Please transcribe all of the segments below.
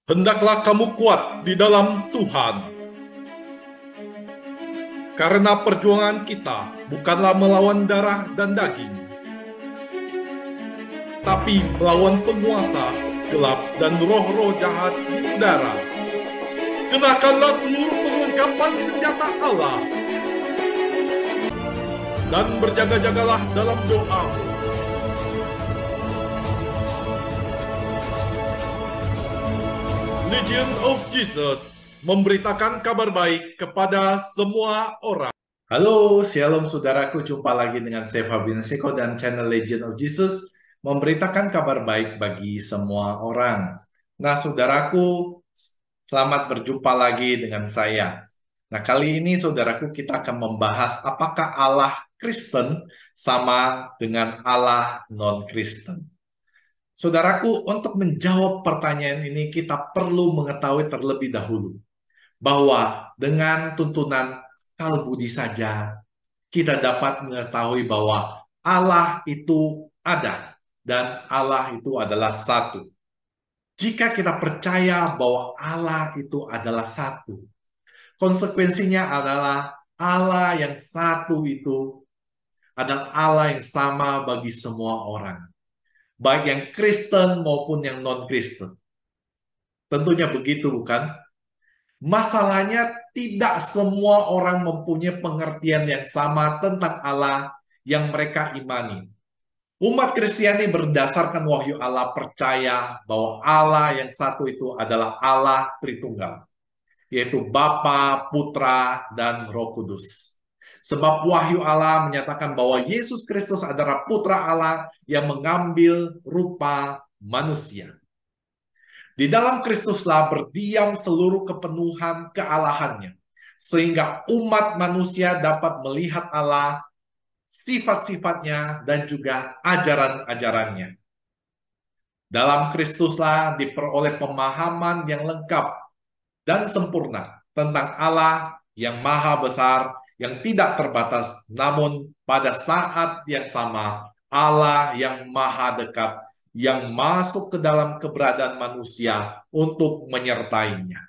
Hendaklah kamu kuat di dalam Tuhan. Karena perjuangan kita bukanlah melawan darah dan daging, tapi melawan penguasa gelap dan roh-roh jahat di udara. Kenakanlah seluruh perlengkapan senjata Allah dan berjaga-jagalah dalam doa. Legion of Jesus memberitakan kabar baik kepada semua orang. Halo, shalom saudaraku, jumpa lagi dengan saya Fabian Seko dan channel Legion of Jesus memberitakan kabar baik bagi semua orang. Nah, saudaraku, selamat berjumpa lagi dengan saya. Nah, kali ini saudaraku kita akan membahas apakah Allah Kristen sama dengan Allah non-Kristen. Saudaraku, untuk menjawab pertanyaan ini kita perlu mengetahui terlebih dahulu bahwa dengan tuntunan akal budi saja kita dapat mengetahui bahwa Allah itu ada dan Allah itu adalah satu. Jika kita percaya bahwa Allah itu adalah satu, konsekuensinya adalah Allah yang satu itu adalah Allah yang sama bagi semua orang, baik yang Kristen maupun yang non-Kristen. Tentunya begitu, bukan? Masalahnya tidak semua orang mempunyai pengertian yang sama tentang Allah yang mereka imani. Umat Kristiani berdasarkan wahyu Allah percaya bahwa Allah yang satu itu adalah Allah Tritunggal, yaitu Bapa, Putra, dan Roh Kudus. Sebab wahyu Allah menyatakan bahwa Yesus Kristus adalah Putra Allah yang mengambil rupa manusia. Di dalam Kristuslah berdiam seluruh kepenuhan kealahannya, sehingga umat manusia dapat melihat Allah, sifat-sifatnya, dan juga ajaran-ajarannya. Dalam Kristuslah diperoleh pemahaman yang lengkap dan sempurna tentang Allah yang maha besar, yang tidak terbatas, namun pada saat yang sama Allah yang maha dekat, yang masuk ke dalam keberadaan manusia untuk menyertainya.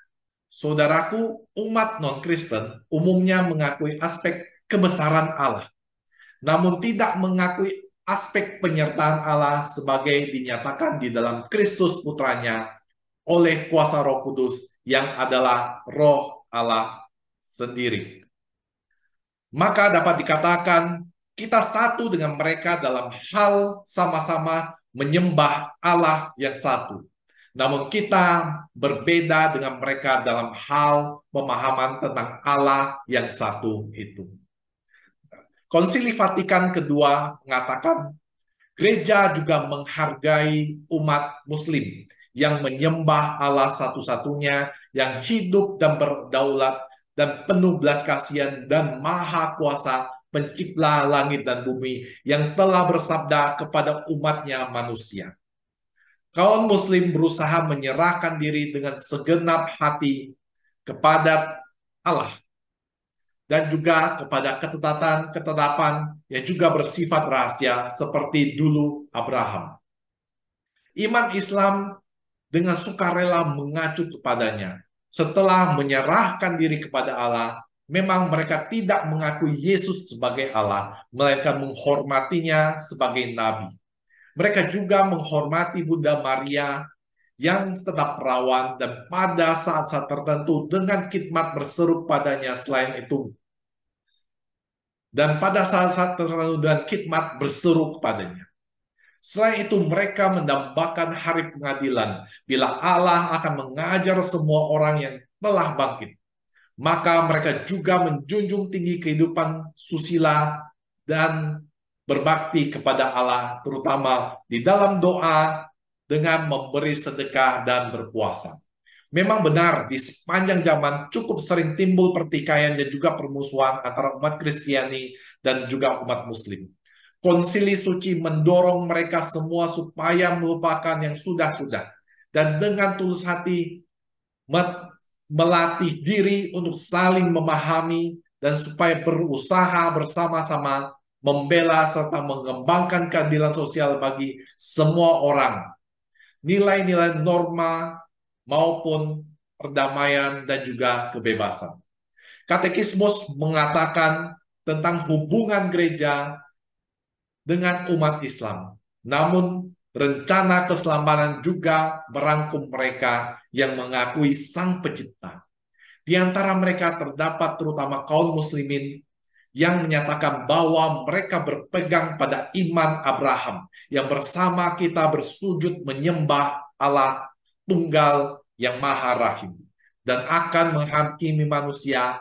Saudaraku, umat non-Kristen umumnya mengakui aspek kebesaran Allah, namun tidak mengakui aspek penyertaan Allah sebagai dinyatakan di dalam Kristus Putranya oleh kuasa Roh Kudus yang adalah Roh Allah sendiri. Maka dapat dikatakan kita satu dengan mereka dalam hal sama-sama menyembah Allah yang satu. Namun kita berbeda dengan mereka dalam hal pemahaman tentang Allah yang satu itu. Konsili Vatikan kedua mengatakan gereja juga menghargai umat Muslim yang menyembah Allah satu-satunya, yang hidup dan berdaulat dan penuh belas kasihan dan maha kuasa, pencipta langit dan bumi, yang telah bersabda kepada umatnya manusia. Kaum Muslim berusaha menyerahkan diri dengan segenap hati kepada Allah dan juga kepada ketetapan yang juga bersifat rahasia seperti dulu Abraham. Iman Islam dengan sukarela mengacu kepadanya. Setelah menyerahkan diri kepada Allah, memang mereka tidak mengakui Yesus sebagai Allah, melainkan menghormatinya sebagai nabi. Mereka juga menghormati Bunda Maria yang tetap perawan dan pada saat-saat tertentu dengan khidmat berseru padanya selain itu. Dan pada saat-saat tertentu dengan khidmat berseru kepadanya. Selain itu mereka mendambakan hari pengadilan bila Allah akan mengajar semua orang yang telah bangkit. Maka mereka juga menjunjung tinggi kehidupan susila dan berbakti kepada Allah, terutama di dalam doa dengan memberi sedekah dan berpuasa. Memang benar di sepanjang zaman cukup sering timbul pertikaian dan juga permusuhan antara umat Kristiani dan juga umat Muslim. Konsili Suci mendorong mereka semua supaya melupakan yang sudah-sudah dan dengan tulus hati melatih diri untuk saling memahami dan supaya berusaha bersama-sama membela serta mengembangkan keadilan sosial bagi semua orang. Nilai-nilai norma maupun perdamaian dan juga kebebasan. Katekismus mengatakan tentang hubungan gereja dengan umat Islam. Namun, rencana keselamatan juga merangkum mereka yang mengakui Sang Pencipta. Di antara mereka terdapat terutama kaum muslimin yang menyatakan bahwa mereka berpegang pada iman Abraham yang bersama kita bersujud menyembah Allah Tunggal yang Maha Rahim dan akan menghakimi manusia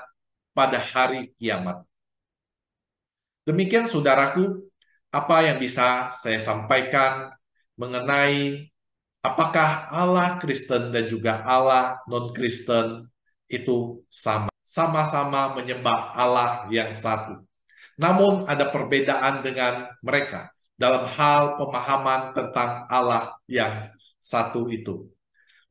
pada hari kiamat. Demikian saudaraku, apa yang bisa saya sampaikan mengenai apakah Allah Kristen dan juga Allah non-Kristen itu sama. Sama-sama menyembah Allah yang satu. Namun ada perbedaan dengan mereka dalam hal pemahaman tentang Allah yang satu itu.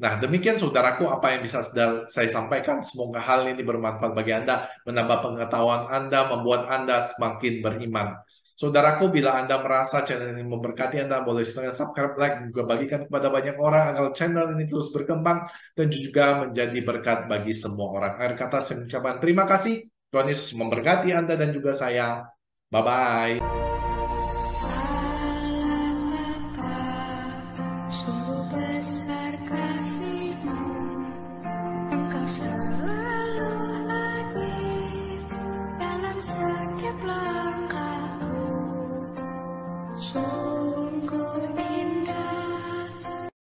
Nah, demikian saudaraku apa yang bisa saya sampaikan. Semoga hal ini bermanfaat bagi Anda, menambah pengetahuan Anda, membuat Anda semakin beriman. Saudaraku, bila Anda merasa channel ini memberkati Anda, boleh subscribe, like, dan juga bagikan kepada banyak orang agar channel ini terus berkembang dan juga menjadi berkat bagi semua orang. Akhir kata saya mengucapkan terima kasih. Tuhan Yesus memberkati Anda dan juga saya. Bye-bye.